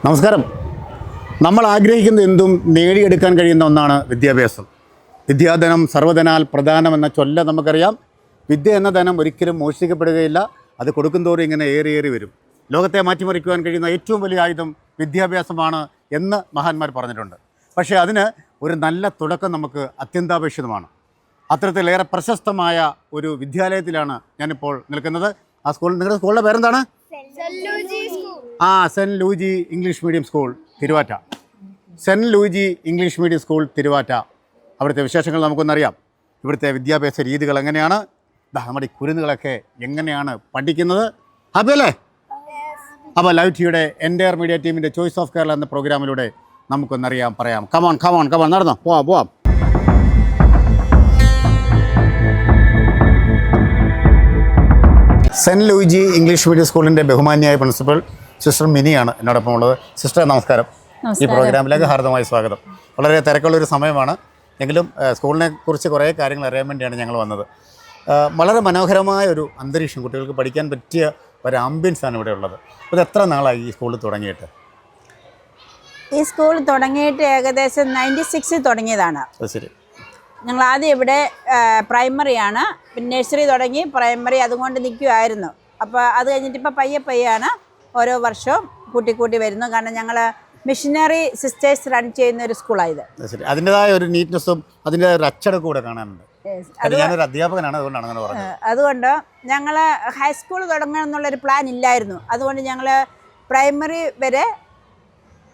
നമസ്കാരം. നമ്മൾ ആഗ്രഹിക്കുന്ന എന്തും നേടിയെടുക്കാൻ കഴിയുന്ന ഒന്നാണ് വിദ്യാഭ്യാസം. വിദ്യാധനം സർവ്വധനാൽ പ്രധാനമെന്ന ചൊല്ല നമുക്കറിയാം. വിദ്യ എന്ന ധനം ഒരിക്കലും മോഷ്ടിക്കപ്പെടുകയില്ല. അത് കൊടുക്കുന്തോറും ഇങ്ങനെ ഏറി വരും. ലോകത്തെ മാറ്റിമറിക്കുവാൻ കഴിയുന്ന ഏറ്റവും വലിയ ആയുധം വിദ്യാഭ്യാസമാണ് എന്ന് മഹാന്മാർ പറഞ്ഞിട്ടുണ്ട്. പക്ഷേ അതിന് ഒരു നല്ല തുടക്കം നമുക്ക് അത്യന്താപേക്ഷിതമാണ്. അത്തരത്തിലേറെ പ്രശസ്തമായ ഒരു വിദ്യാലയത്തിലാണ് ഞാനിപ്പോൾ നിൽക്കുന്നത്. ആ നിങ്ങളുടെ സ്കൂളിൻ്റെ പേരെന്താണ്? Saint Luigi English medium school Thiruvatta. Saint Luigi English medium school Thiruvatta. അവിടുത്തെ വിശേഷങ്ങൾ നമുക്കൊന്നറിയാം. ഇവിടുത്തെ വിദ്യാഭ്യാസ രീതികൾ എങ്ങനെയാണ്, നമ്മുടെ ഈ കുരുന്നുകളൊക്കെ എങ്ങനെയാണ് പഠിക്കുന്നത്. ഹാപ്പി അല്ലേ? അപ്പോൾ ലൈവ് ടിയുടെ എൻ്റയർ മീഡിയ ടീമിൻ്റെ ചോയ്സ് ഓഫ് കേരള എന്ന പ്രോഗ്രാമിലൂടെ നമുക്കൊന്നറിയാം, പറയാം. കമോൺ നടന്നോ, പോവാം. സെൻറ്റ് ലൂജി ഇംഗ്ലീഷ് മീഡിയം സ്കൂളിൻ്റെ ബഹുമാന്യായ പ്രിൻസിപ്പൽ സിസ്റ്റർ മിനിയാണ് എന്നോടൊപ്പം ഉള്ളത്. സിസ്റ്റർ നമസ്കാരം. ഈ പ്രോഗ്രാമിലേക്ക് ഹാർദമായ സ്വാഗതം. വളരെ തിരക്കുള്ളൊരു സമയമാണ്, എങ്കിലും സ്കൂളിനെ കുറിച്ച് കുറേ കാര്യങ്ങൾ അറിയാൻ വേണ്ടിയാണ് ഞങ്ങൾ വന്നത്. വളരെ മനോഹരമായ ഒരു അന്തരീക്ഷം, കുട്ടികൾക്ക് പഠിക്കാൻ പറ്റിയ ഒരു ആംബിയൻസാണ് ഇവിടെ ഉള്ളത്. ഇത് എത്ര നാളായി ഈ സ്കൂളിൽ തുടങ്ങിയിട്ട്? ഈ സ്കൂൾ തുടങ്ങിയിട്ട് ഏകദേശം 96 തുടങ്ങിയതാണ്. ശരി. ഞങ്ങൾ ആദ്യം ഇവിടെ പ്രൈമറിയാണ്, പിന്നെ നഴ്സറി തുടങ്ങി, പ്രൈമറി അതുകൊണ്ട് നിൽക്കുമായിരുന്നു. അപ്പോൾ അത് കഴിഞ്ഞിട്ട് ഇപ്പോൾ പയ്യാണ് ഓരോ വർഷവും കൂട്ടി വരുന്നു. കാരണം ഞങ്ങൾ മിഷനറി സിസ്റ്റേഴ്സ് റൺ ചെയ്യുന്ന ഒരു സ്കൂളായത്. ശരി. അതിൻ്റെതായ ഒരു നീറ്റ്നെസ്സും അതിൻ്റെ ഒരു അച്ചടക്കം കൂടെ കാണാനുണ്ട്. ഞാനൊരു അധ്യാപകനാണ്, അതുകൊണ്ടാണ് അങ്ങനെ പറഞ്ഞത്. അതുകൊണ്ട് ഞങ്ങൾ ഹൈസ്കൂൾ തുടങ്ങണം എന്നുള്ളൊരു പ്ലാൻ ഇല്ലായിരുന്നു. അതുകൊണ്ട് ഞങ്ങൾ പ്രൈമറി വരെ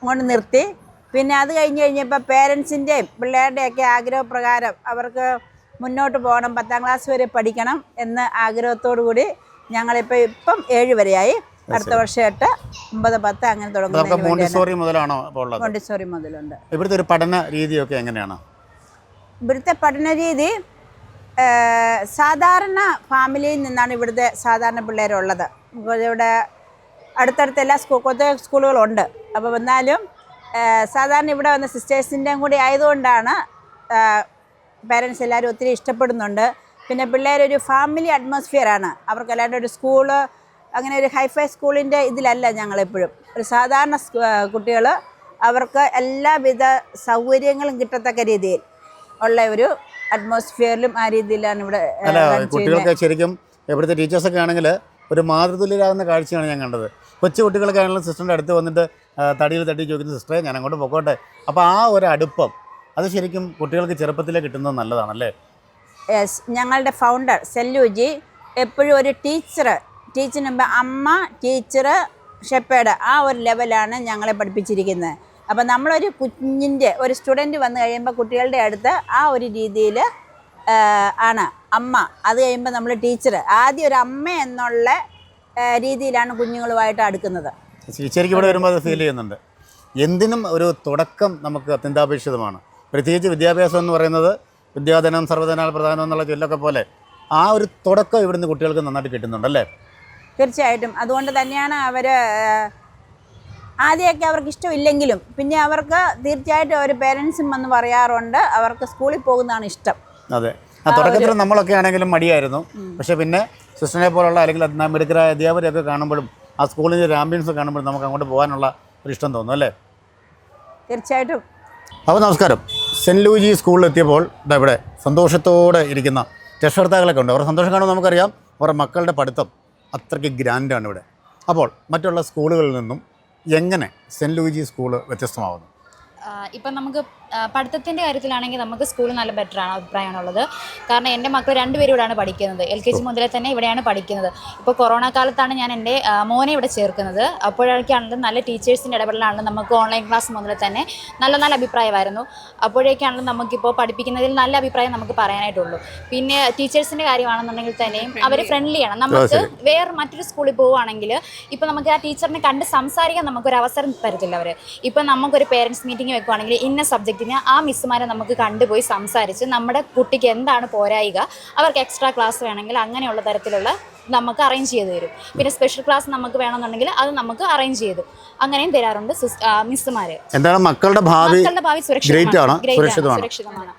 കൊണ്ട് നിർത്തി. പിന്നെ അത് കഴിഞ്ഞപ്പോൾ പേരൻസിൻ്റെയും പിള്ളേരുടെയൊക്കെ ആഗ്രഹപ്രകാരം അവർക്ക് മുന്നോട്ട് പോകണം, 10ാം ക്ലാസ് വരെ പഠിക്കണം എന്ന ആഗ്രഹത്തോടു കൂടി ഇപ്പം 7 വരെയായി. അടുത്ത വർഷം 8, 9, 10 അങ്ങനെ തുടങ്ങും. മോണ്ടിസോറി മുതലാണോ? മോണ്ടിസോറി മുതലുണ്ട്. ഇവിടുത്തെ ഒരു പഠന രീതിയൊക്കെ എങ്ങനെയാണ്? ഇവിടുത്തെ പഠന രീതി സാധാരണ ഫാമിലിയിൽ നിന്നാണ് ഇവിടുത്തെ സാധാരണ പിള്ളേരുള്ളത്. ഇവിടെ അടുത്തടുത്ത് എല്ലാ സ്കൂളുകളുണ്ട്. അപ്പോൾ വന്നാലും സാധാരണ ഇവിടെ വന്ന സിസ്റ്റേഴ്സിൻ്റെയും കൂടി ആയതുകൊണ്ടാണ് പേരൻസ് എല്ലാവരും ഒത്തിരി ഇഷ്ടപ്പെടുന്നുണ്ട്. പിന്നെ പിള്ളേരൊരു ഫാമിലി അറ്റ്മോസ്ഫിയറാണ്. അവർക്കല്ലാണ്ട് ഒരു സ്കൂള് അങ്ങനെ ഒരു ഹൈഫൈ സ്കൂളിൻ്റെ ഇതിലല്ല ഞങ്ങളെപ്പോഴും. ഒരു സാധാരണ കുട്ടികൾ അവർക്ക് എല്ലാവിധ സൗകര്യങ്ങളും കിട്ടത്തക്ക രീതിയിൽ ഉള്ള ഒരു അറ്റ്മോസ്ഫിയറിലും ആ രീതിയിലാണ് ഇവിടെ. കുട്ടികൾക്ക് ശരിക്കും ഇവിടുത്തെ ടീച്ചേഴ്സൊക്കെ ആണെങ്കിൽ ഒരു മാതൃതുല്യരാകുന്ന കാഴ്ചയാണ് ഞാൻ കണ്ടത്. കൊച്ചു കുട്ടികൾക്കാണെങ്കിലും സിസ്റ്ററിൻ്റെ അടുത്ത് വന്നിട്ട് തടിയിൽ തട്ടി ചോദിക്കുന്ന സിസ്റ്ററെ ഞാൻ അങ്ങോട്ട് പൊക്കോട്ടെ. അപ്പോൾ ആ ഒരു അടുപ്പം അത് ശരിക്കും കുട്ടികൾക്ക് ചെറുപ്പത്തിലേ കിട്ടുന്നത് നല്ലതാണല്ലേ? യെസ്. ഞങ്ങളുടെ ഫൗണ്ടർ സെൻറ്റ് ലൂജി എപ്പോഴും ഒരു ടീച്ചറിന് മുമ്പ് അമ്മ, ടീച്ചർ, ഷെപ്പേഡ് ആ ഒരു ലെവലാണ് ഞങ്ങളെ പഠിപ്പിച്ചിരിക്കുന്നത്. അപ്പോൾ നമ്മളൊരു ഒരു സ്റ്റുഡൻറ്റ് വന്നു കഴിയുമ്പോൾ കുട്ടികളുടെ അടുത്ത് ആ ഒരു രീതിയിൽ ആണ് അമ്മ. അത് കഴിയുമ്പോൾ നമ്മൾ ടീച്ചർ. ആദ്യം ഒരു അമ്മ എന്നുള്ള രീതിയിലാണ് കുഞ്ഞുങ്ങളുമായിട്ട് അടുക്കുന്നത്. ശരിക്കും ഇവിടെ വരുമ്പോൾ അത് ഫീൽ ചെയ്യുന്നുണ്ട്. എന്തിനും ഒരു തുടക്കം നമുക്ക് അത്യന്താപേക്ഷിതമാണ്. പ്രത്യേകിച്ച് വിദ്യാഭ്യാസം എന്ന് പറയുന്നത് വിദ്യാധനം സർവ്വധനാൽ പ്രധാനം എന്നുള്ള ചൊല്ലൊക്കെ പോലെ ആ ഒരു തുടക്കം ഇവിടുന്ന് കുട്ടികൾക്ക് നന്നായിട്ട് കിട്ടുന്നുണ്ടല്ലേ? തീർച്ചയായിട്ടും. അതുകൊണ്ട് തന്നെയാണ് അവർ ആദ്യമൊക്കെ അവർക്ക് ഇഷ്ടമില്ലെങ്കിലും പിന്നെ അവർക്ക് തീർച്ചയായിട്ടും അവർ പേരൻസും വന്ന് പറയാറുണ്ട് അവർക്ക് സ്കൂളിൽ പോകുന്നതാണ് ഇഷ്ടം. അതെ. ആ തുടക്കത്തിൽ നമ്മളൊക്കെ ആണെങ്കിലും മടിയായിരുന്നു. പക്ഷേ പിന്നെ സിസ്റ്ററിനെ പോലുള്ള അല്ലെങ്കിൽ മിടുക്കരായ അധ്യാപകരെയൊക്കെ കാണുമ്പോഴും ആ സ്കൂളിൻ്റെ ഒരു ആംബിയൻസ് കാണുമ്പോഴും നമുക്ക് അങ്ങോട്ട് പോകാനുള്ള ഒരു ഇഷ്ടം തോന്നും അല്ലേ? തീർച്ചയായിട്ടും. അപ്പോൾ നമസ്കാരം. സെൻറ്റ് ലൂജി സ്കൂളിലെത്തിയപ്പോൾ ഇവിടെ സന്തോഷത്തോടെ ഇരിക്കുന്ന രക്ഷകർത്താക്കളൊക്കെ ഉണ്ട്. അവരുടെ സന്തോഷം കാണുമ്പോൾ നമുക്കറിയാം അവരുടെ മക്കളുടെ പഠിത്തം അത്രയ്ക്ക് ഗ്രാൻഡാണ് ഇവിടെ. അപ്പോൾ മറ്റുള്ള സ്കൂളുകളിൽ നിന്നും എങ്ങനെ സെൻറ്റ് ലൂജി സ്കൂൾ വ്യത്യസ്തമാവുന്നു? ഇപ്പം നമുക്ക് പഠിത്തത്തിൻ്റെ കാര്യത്തിലാണെങ്കിൽ നമുക്ക് സ്കൂൾ നല്ല ബെറ്ററാണ് അഭിപ്രായമാണുള്ളത്. കാരണം എൻ്റെ മക്കൾ 2 പേരും ഇവിടെയാണ് പഠിക്കുന്നത്. LKG മുതലേ തന്നെ ഇവിടെയാണ് പഠിക്കുന്നത്. ഇപ്പോൾ കൊറോണ കാലത്താണ് ഞാൻ എൻ്റെ മോനെ ഇവിടെ ചേർക്കുന്നത്. അപ്പോഴേക്കാണെങ്കിലും നല്ല ടീച്ചേഴ്സിൻ്റെ ഇടപെടലാണെങ്കിലും നമുക്ക് ഓൺലൈൻ ക്ലാസ് മുതലേ തന്നെ നല്ല അഭിപ്രായമായിരുന്നു. അപ്പോഴേക്കാണെങ്കിലും നമുക്കിപ്പോൾ പഠിപ്പിക്കുന്നതിൽ നല്ല അഭിപ്രായം നമുക്ക് പറയാനായിട്ടുള്ളൂ. പിന്നെ ടീച്ചേഴ്സിൻ്റെ കാര്യമാണെന്നുണ്ടെങ്കിൽ തന്നെയും അവർ ഫ്രണ്ട്ലിയാണ്. നമുക്ക് മറ്റൊരു സ്കൂളിൽ പോവുകയാണെങ്കിൽ ഇപ്പോൾ നമുക്ക് ആ ടീച്ചറിനെ കണ്ട് സംസാരിക്കാൻ നമുക്കൊരു അവസരം തരത്തില്ല അവർ. ഇപ്പം നമുക്കൊരു പേരൻസ് മീറ്റിംഗ് വെക്കുകയാണെങ്കിൽ ഇന്ന സബ്ജക്റ്റിന് ആ മിസ്സുമാരെ നമുക്ക് കണ്ടുപോയി സംസാരിച്ച് നമ്മുടെ കുട്ടിക്ക് എന്താണ് പോരായിക, അവർക്ക് എക്സ്ട്രാ ക്ലാസ് വേണമെങ്കിൽ അങ്ങനെയുള്ള തരത്തിലുള്ള നമുക്ക് അറേഞ്ച് ചെയ്ത് തരും. പിന്നെ സ്പെഷ്യൽ ക്ലാസ് നമുക്ക് വേണമെന്നുണ്ടെങ്കിൽ അത് നമുക്ക് അറേഞ്ച് ചെയ്തു അങ്ങനെയും തരാറുണ്ട് മിസ്സുമാർ. എന്താണ് മക്കളുടെ ഭാവി സുരക്ഷിതമാണ്.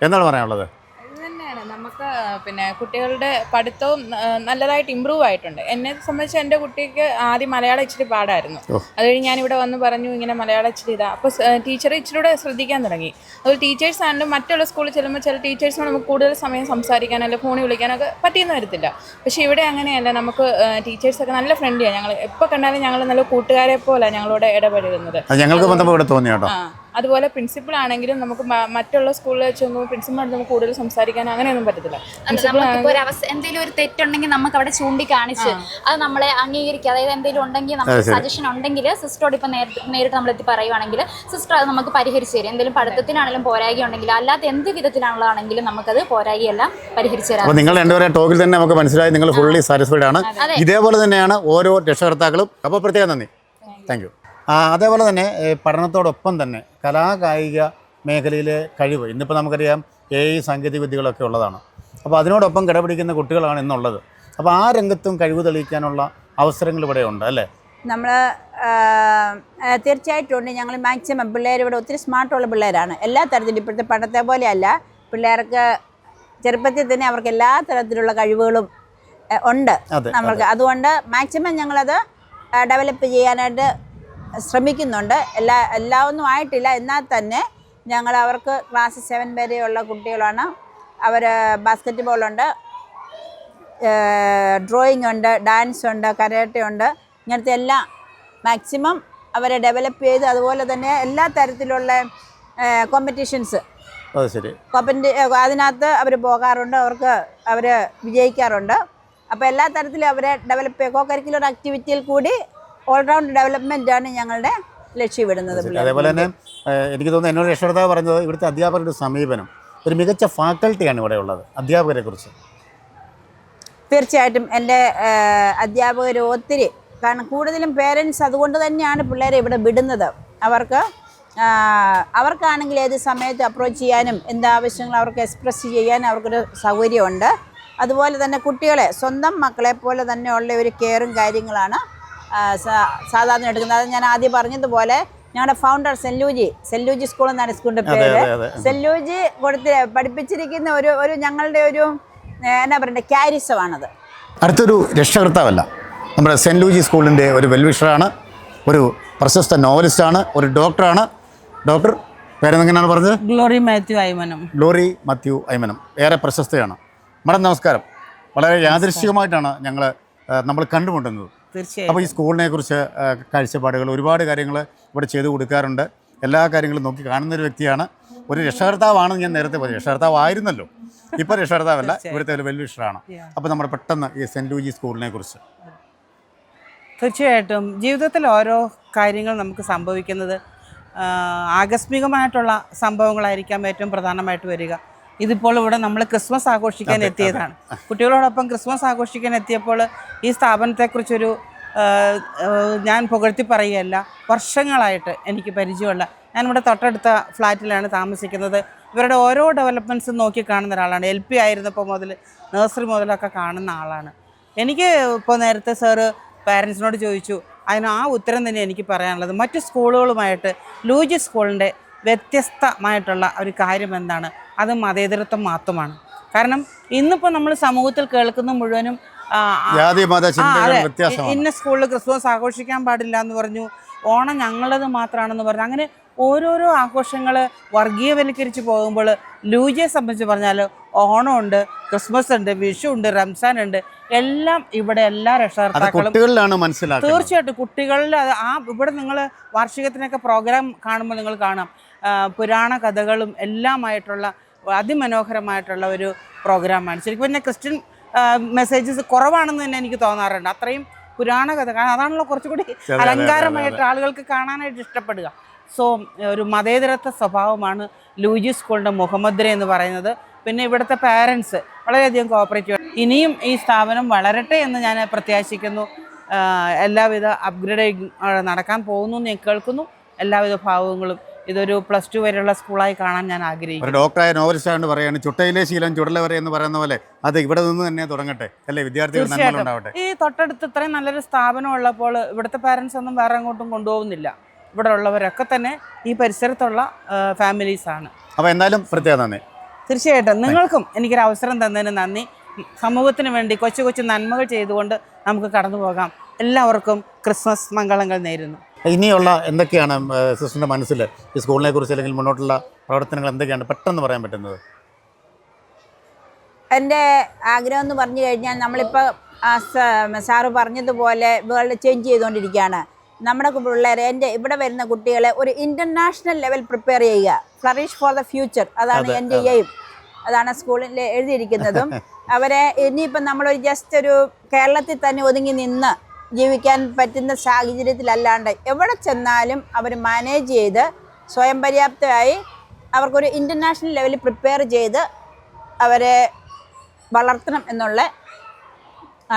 എന്താണ് പറയാനുള്ളത്? നമുക്ക് പിന്നെ കുട്ടികളുടെ പഠിത്തവും നല്ലതായിട്ട് ഇമ്പ്രൂവ് ആയിട്ടുണ്ട്. എന്നെ സംബന്ധിച്ച് എൻ്റെ കുട്ടിക്ക് ആദ്യം മലയാളം ഇച്ചിരി പാടായിരുന്നു. അത് കഴിഞ്ഞ് ഞാനിവിടെ വന്ന് പറഞ്ഞു ഇങ്ങനെ മലയാളം ഇച്ചിരി ഇതാ. അപ്പോൾ ടീച്ചർ ഇച്ചിരി കൂടെ ശ്രദ്ധിക്കാൻ തുടങ്ങി. അതുപോലെ ടീച്ചേഴ്സ് ആണെങ്കിലും മറ്റുള്ള സ്കൂളിൽ ചെല്ലുമ്പോൾ ചില ടീച്ചേഴ്സിനോട് നമുക്ക് കൂടുതൽ സമയം സംസാരിക്കാനോ അല്ലെങ്കിൽ ഫോണിൽ വിളിക്കാനൊക്കെ പറ്റിയെന്ന് വരത്തില്ല. പക്ഷേ ഇവിടെ അങ്ങനെയല്ല. നമുക്ക് ടീച്ചേഴ്സൊക്കെ നല്ല ഫ്രണ്ട്ലിയാണ്. ഞങ്ങൾ എപ്പോൾ കണ്ടാലും ഞങ്ങൾ നല്ല കൂട്ടുകാരെ പോലെ ഞങ്ങളോട് ഇടപെടുന്നത്. അതുപോലെ പ്രിൻസിപ്പൾ ആണെങ്കിലും നമുക്ക് മറ്റുള്ള സ്കൂളിൽ വെച്ച് നോക്കുമ്പോൾ പ്രിൻസിപ്പളിനോട് നമുക്ക് കൂടുതൽ സംസാരിക്കാൻ അങ്ങനെയൊന്നും പറ്റത്തില്ല. എന്തെങ്കിലും ഒരു തെറ്റുണ്ടെങ്കിൽ നമുക്ക് അവിടെ ചൂണ്ടിക്കാണിച്ച് അത് നമ്മളെ അംഗീകരിക്കുക. അതായത് എന്തെങ്കിലും ഉണ്ടെങ്കിൽ നമുക്ക് സജഷൻ ഉണ്ടെങ്കിൽ സിസ്റ്ററോട് ഇപ്പം നേരിട്ട് നമ്മളെത്തി പറയുവാണെങ്കിൽ സിസ്റ്റർ അത് നമുക്ക് പരിഹരിച്ചു തരും. എന്തെങ്കിലും പഠിത്തത്തിനാണെങ്കിലും പോരായ്ക ഉണ്ടെങ്കിൽ അല്ലാത്ത എന്ത് വിധത്തിലാണെങ്കിലും നമുക്കത് പോരായ്കയെല്ലാം പരിഹരിച്ചു തരാം. നിങ്ങൾ രണ്ടുപേരും ടോക്കിൽ തന്നെ നമുക്ക് മനസ്സിലായി നിങ്ങൾ ഫുള്ളി സാറ്റിസ്ഫൈഡ് ആണ്. ഇതേപോലെ തന്നെയാണ് ഓരോ രക്ഷകർത്താക്കളും. അപ്പോൾ പ്രത്യേകം നന്ദി. Thank you. അതേപോലെ തന്നെ പഠനത്തോടൊപ്പം തന്നെ കലാകായിക മേഖലയിലെ കഴിവ് ഇന്നിപ്പോൾ നമുക്കറിയാം AI സാങ്കേതിക വിദ്യകളൊക്കെ ഉള്ളതാണ്. അപ്പോൾ അതിനോടൊപ്പം കിടപിടിക്കുന്ന കുട്ടികളാണ് ഇന്നുള്ളത്. അപ്പോൾ ആ രംഗത്തും കഴിവ് തെളിയിക്കാനുള്ള അവസരങ്ങൾ ഇവിടെ ഉണ്ട് അല്ലേ? നമ്മൾ തീർച്ചയായിട്ടും ഉണ്ട്. ഞങ്ങൾ മാക്സിമം പിള്ളേർ ഇവിടെ ഒത്തിരി സ്മാർട്ടുള്ള പിള്ളേരാണ്. എല്ലാ തരത്തിലും ഇപ്പോഴത്തെ പണ്ടത്തെ പോലെയല്ല. പിള്ളേർക്ക് ചെറുപ്പത്തിൽ തന്നെ അവർക്ക് എല്ലാ തരത്തിലുള്ള കഴിവുകളും ഉണ്ട് നമ്മൾക്ക്. അതുകൊണ്ട് മാക്സിമം ഞങ്ങളത് ഡെവലപ്പ് ചെയ്യാനായിട്ട് ശ്രമിക്കുന്നുണ്ട്. എല്ലാ ഒന്നും ആയിട്ടില്ല. എന്നാൽ തന്നെ ഞങ്ങൾ അവർക്ക് ക്ലാസ് 7 വരെയുള്ള കുട്ടികളാണ്. അവർ ബാസ്ക്കറ്റ് ബോളുണ്ട്, ഡ്രോയിങ് ഉണ്ട്, ഡാൻസ് ഉണ്ട്, കരാട്ടെ ഉണ്ട്. ഇങ്ങനത്തെ എല്ലാം മാക്സിമം അവരെ ഡെവലപ്പ് ചെയ്ത് അതുപോലെ തന്നെ എല്ലാ തരത്തിലുള്ള കോമ്പറ്റീഷൻസ് അതിനകത്ത് അവർ പോകാറുണ്ട്. അവർ വിജയിക്കാറുണ്ട്. അപ്പോൾ എല്ലാ തരത്തിലും അവരെ ഡെവലപ്പ് ചെയ്യുക. കോ കരിക്കുലർ ആക്ടിവിറ്റിയിൽ കൂടി ഓൾറൗണ്ട് ഡെവലപ്മെൻറ്റാണ് ഞങ്ങളുടെ ലക്ഷ്യമിടുന്നത്. അതേപോലെ തന്നെ എനിക്ക് തോന്നുന്നു എന്നോട് രക്ഷകർത്താവ് പറഞ്ഞത് ഇവിടുത്തെ അധ്യാപകരുടെ സമീപനം ഒരു മികച്ച ഫാക്കൽറ്റിയാണ് ഇവിടെ ഉള്ളത്. അധ്യാപകരെ കുറിച്ച് തീർച്ചയായിട്ടും എൻ്റെ അധ്യാപകർ ഒത്തിരി, കാരണം കൂടുതലും പേരൻസ് അതുകൊണ്ട് തന്നെയാണ് പിള്ളേരെ ഇവിടെ വിടുന്നത്. അവർക്കാണെങ്കിൽ ഏത് സമയത്ത് അപ്രോച്ച് ചെയ്യാനും എന്താവശ്യങ്ങൾ അവർക്ക് എക്സ്പ്രസ് ചെയ്യാനും അവർക്കൊരു സൗകര്യമുണ്ട്. അതുപോലെ തന്നെ കുട്ടികളെ സ്വന്തം മക്കളെ പോലെ തന്നെ ഉള്ള ഒരു കെയറും കാര്യങ്ങളാണ് സാധാരണ എടുക്കുന്നത്. അത് ഞാൻ ആദ്യം പറഞ്ഞതുപോലെ ഞങ്ങളുടെ ഫൗണ്ടർ സെല്ലൂജി സ്കൂൾ എന്നാണ് സ്കൂളിൻ്റെ പേര്. സെല്ലൂജി പഠിപ്പിച്ചിരിക്കുന്ന ഒരു ഞങ്ങളുടെ ഒരു എന്നാ പറയണ്ടേ ക്യാരിസമാണത്. അടുത്തൊരു രക്ഷകർത്താവല്ല, നമ്മുടെ സെൻറ്റ് ലൂജി സ്കൂളിൻ്റെ ഒരു വെൽവിഷറാണ്, ഒരു പ്രശസ്ത നോവലിസ്റ്റാണ്, ഒരു ഡോക്ടറാണ്. ഡോക്ടർ പേരെന്തെങ്ങനെയാണ് പറഞ്ഞത്? ഗ്ലോറി മാത്യു ഐമനം. ഏറെ പ്രശസ്തയാണ്. മാഡം നമസ്കാരം. വളരെ യാദൃശ്ചികമായിട്ടാണ് നമ്മൾ കണ്ടുമുട്ടുന്നത്. അപ്പോൾ ഈ സ്കൂളിനെ കുറിച്ച് കാഴ്ചപ്പാടുകൾ ഒരുപാട് കാര്യങ്ങൾ ഇവിടെ ചെയ്തു കൊടുക്കാറുണ്ട്. എല്ലാ കാര്യങ്ങളും നോക്കി കാണുന്നൊരു വ്യക്തിയാണ്. ഒരു രക്ഷകർത്താവാണെന്ന് ഞാൻ നേരത്തെ പറഞ്ഞു. രക്ഷകർത്താവായിരുന്നല്ലോ, ഇപ്പോൾ രക്ഷകർത്താവല്ല, ഇവിടുത്തെ ഒരു വെൽവിഷറാണ്. അപ്പോൾ നമ്മൾ പെട്ടെന്ന് ഈ സെൻറ്റ് ലൂജി സ്കൂളിനെ കുറിച്ച്. തീർച്ചയായിട്ടും ജീവിതത്തിൽ ഓരോ കാര്യങ്ങൾ നമുക്ക് സംഭവിക്കുന്നത് ആകസ്മികമായിട്ടുള്ള സംഭവങ്ങളായിരിക്കാം ഏറ്റവും പ്രധാനമായിട്ട് വരിക. ഇതിപ്പോൾ ഇവിടെ നമ്മൾ ക്രിസ്മസ് ആഘോഷിക്കാൻ എത്തിയതാണ്. കുട്ടികളോടൊപ്പം ക്രിസ്മസ് ആഘോഷിക്കാൻ എത്തിയപ്പോൾ ഈ സ്ഥാപനത്തെക്കുറിച്ചൊരു ഞാൻ പുകഴ്ത്തി പറയുകയല്ല, വർഷങ്ങളായിട്ട് എനിക്ക് പരിചയമുള്ള, ഞാനിവിടെ തൊട്ടടുത്ത ഫ്ലാറ്റിലാണ് താമസിക്കുന്നത്. ഇവരുടെ ഓരോ ഡെവലപ്മെൻറ്റ്സും നോക്കി കാണുന്ന ഒരാളാണ്. LP ആയിരുന്നപ്പോൾ മുതൽ നഴ്സറി മുതലൊക്കെ കാണുന്ന ആളാണ്. എനിക്ക് ഇപ്പോൾ നേരത്തെ സാറ് പാരൻസിനോട് ചോദിച്ചു, അതിന് ആ ഉത്തരം തന്നെ എനിക്ക് പറയാനുള്ളത്. മറ്റു സ്കൂളുകളുമായിട്ട് ലൂജി സ്കൂളിൻ്റെ വ്യത്യസ്തമായിട്ടുള്ള ഒരു കാര്യം എന്താണ്? അത് മതേതരത്വം മാത്രമാണ്. കാരണം ഇന്നിപ്പോൾ നമ്മൾ സമൂഹത്തിൽ കേൾക്കുന്ന മുഴുവനും ഇന്ന സ്കൂളിൽ ക്രിസ്മസ് ആഘോഷിക്കാൻ പാടില്ല എന്ന് പറഞ്ഞു, ഓണം ഞങ്ങളത് മാത്രമാണെന്ന് പറഞ്ഞു. അങ്ങനെ ഓരോരോ ആഘോഷങ്ങൾ വർഗീയവൽക്കരിച്ച് പോകുമ്പോൾ ലൂജിയെ സംബന്ധിച്ച് പറഞ്ഞാൽ ഓണമുണ്ട്, ക്രിസ്മസ് ഉണ്ട്, വിഷു ഉണ്ട്, റംസാൻ ഉണ്ട്, എല്ലാം ഇവിടെ എല്ലാ രക്ഷകർത്താക്കളും തീർച്ചയായിട്ടും കുട്ടികളിൽ ഇവിടെ നിങ്ങൾ വാർഷികത്തിനൊക്കെ പ്രോഗ്രാം കാണുമ്പോൾ നിങ്ങൾ കാണാം പുരാണ കഥകളും എല്ലാമായിട്ടുള്ള അതിമനോഹരമായിട്ടുള്ള ഒരു പ്രോഗ്രാമാണ്. ശരിക്കും പറഞ്ഞാൽ ക്രിസ്ത്യൻ മെസ്സേജസ് കുറവാണെന്ന് തന്നെ എനിക്ക് തോന്നാറുണ്ട്. അത്രയും പുരാണ കഥ, കാരണം അതാണല്ലോ കുറച്ചുകൂടി അലങ്കാരമായിട്ട് ആളുകൾക്ക് കാണാനായിട്ട് ഇഷ്ടപ്പെടുക. സോ ഒരു മതേതരത്വ സ്വഭാവമാണ് ലൂജി സ്കൂളിൻ്റെ മുഖമുദ്ര എന്ന് പറയുന്നത്. പിന്നെ ഇവിടുത്തെ പാരൻസ് വളരെയധികം കോഓപ്പറേറ്റീവ്. ഇനിയും ഈ സ്ഥാപനം വളരട്ടെ എന്ന് ഞാൻ പ്രത്യാശിക്കുന്നു. എല്ലാവിധ അപ്ഗ്രേഡിങ് നടക്കാൻ പോകുന്നു എന്ന് ഞാൻ കേൾക്കുന്നു. എല്ലാവിധ ഭാവങ്ങളും ഇതൊരു +2 വരെയുള്ള സ്കൂളായി കാണാൻ ഞാൻ ആഗ്രഹിക്കുന്നു. ഒരു ഡോക്ടറായ നോവലിസ്റ്റാണ് പറയുകയാണ്, ചുട്ടയിലെ ശീലം ചുടല വരെ എന്ന് പറയുന്ന പോലെ അത് ഇവിടെ നിന്ന് തന്നെ തുടങ്ങട്ടെ അല്ലേ? വിദ്യാർത്ഥികൾ ഈ തൊട്ടടുത്ത് ഇത്രയും നല്ലൊരു സ്ഥാപനം ഉള്ളപ്പോൾ ഇവിടുത്തെ പാരൻസ് ഒന്നും വേറെ അങ്ങോട്ടും കൊണ്ടുപോകുന്നില്ല. ഇവിടെ ഉള്ളവരൊക്കെ തന്നെ ഈ പരിസരത്തുള്ള ഫാമിലീസാണ്. അപ്പോൾ എന്തായാലും പ്രത്യേകം നന്ദി. തീർച്ചയായിട്ടും നിങ്ങൾക്കും എനിക്കൊരു അവസരം തന്നതിന് നന്ദി. സമൂഹത്തിന് വേണ്ടി കൊച്ചു കൊച്ചു നന്മകൾ ചെയ്തുകൊണ്ട് നമുക്ക് കടന്നു പോകാം. എല്ലാവർക്കും ക്രിസ്മസ് മംഗളങ്ങൾ നേരുന്നു. ഇനിയുള്ള എന്തൊക്കെയാണ് സിസ്റ്ററിൻ്റെ മനസ്സിൽ ഈ സ്കൂളിനെ കുറിച്ച് അല്ലെങ്കിൽ മുന്നോട്ടുള്ള പ്രവർത്തനങ്ങൾ എന്തൊക്കെയാണ് പെട്ടെന്ന് പറയാൻ പറ്റുന്നത്? എൻ്റെ ആഗ്രഹം എന്ന് പറഞ്ഞു കഴിഞ്ഞാൽ നമ്മളിപ്പോൾ സാറ് പറഞ്ഞതുപോലെ വേൾഡ് ചേഞ്ച് ചെയ്തുകൊണ്ടിരിക്കുകയാണ്. നമ്മുടെ പിള്ളേരെ ഇവിടെ വരുന്ന കുട്ടികളെ ഒരു ഇൻ്റർനാഷണൽ ലെവൽ പ്രിപ്പയർ ചെയ്യുക, ഫ്ലറിഷ് ഫോർ ദ ഫ്യൂച്ചർ. അതാണ് എൻ്റെ എയിം. അതാണ് സ്കൂളിൽ എഴുതിയിരിക്കുന്നതും. അവരെ ഇനിയിപ്പം നമ്മളൊരു ജസ്റ്റ് ഒരു കേരളത്തിൽ തന്നെ ഒതുങ്ങി നിന്ന് ജീവിക്കാൻ പറ്റുന്ന സാഹചര്യത്തിലല്ലാണ്ട് എവിടെ ചെന്നാലും അവർ മാനേജ് ചെയ്ത് സ്വയം പര്യാപ്തമായി അവർക്കൊരു ഇൻ്റർനാഷണൽ ലെവലിൽ പ്രിപ്പയർ ചെയ്ത് അവരെ വളർത്തണം എന്നുള്ള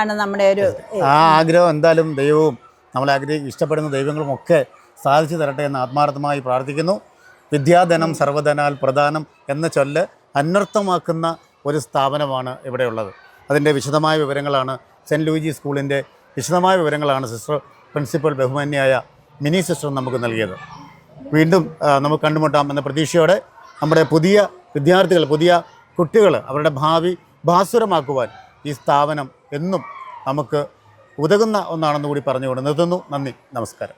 ആണ് നമ്മുടെ ഒരു ആ ആഗ്രഹം. എന്തായാലും ദൈവവും നമ്മളെ ഇഷ്ടപ്പെടുന്ന ദൈവങ്ങളും ഒക്കെ സാധിച്ചു തരട്ടെ എന്ന് ആത്മാർത്ഥമായി പ്രാർത്ഥിക്കുന്നു. വിദ്യാധനം സർവ്വധനാൽ പ്രധാനം എന്ന ചൊല്ല് അന്വർത്ഥമാക്കുന്ന ഒരു സ്ഥാപനമാണ് ഇവിടെയുള്ളത്. അതിൻ്റെ വിശദമായ വിവരങ്ങളാണ് സെൻറ്റ് ലൂയിജി സ്കൂളിൻ്റെ വിശദമായ വിവരങ്ങളാണ് സിസ്റ്റർ പ്രിൻസിപ്പൽ ബഹുമാന്യായ മിനി സിസ്റ്റർ നമുക്ക് നൽകിയത്. വീണ്ടും നമുക്ക് കണ്ടുമുട്ടാം എന്ന പ്രതീക്ഷയോടെ നമ്മുടെ പുതിയ വിദ്യാർത്ഥികൾ, പുതിയ കുട്ടികൾ അവരുടെ ഭാവി ഭാസുരമാക്കുവാൻ ഈ സ്ഥാപനം എന്നും നമുക്ക് ഉതകുന്ന ഒന്നാണെന്ന് കൂടി പറഞ്ഞുകൊണ്ട് നിർത്തുന്നു. നന്ദി, നമസ്കാരം.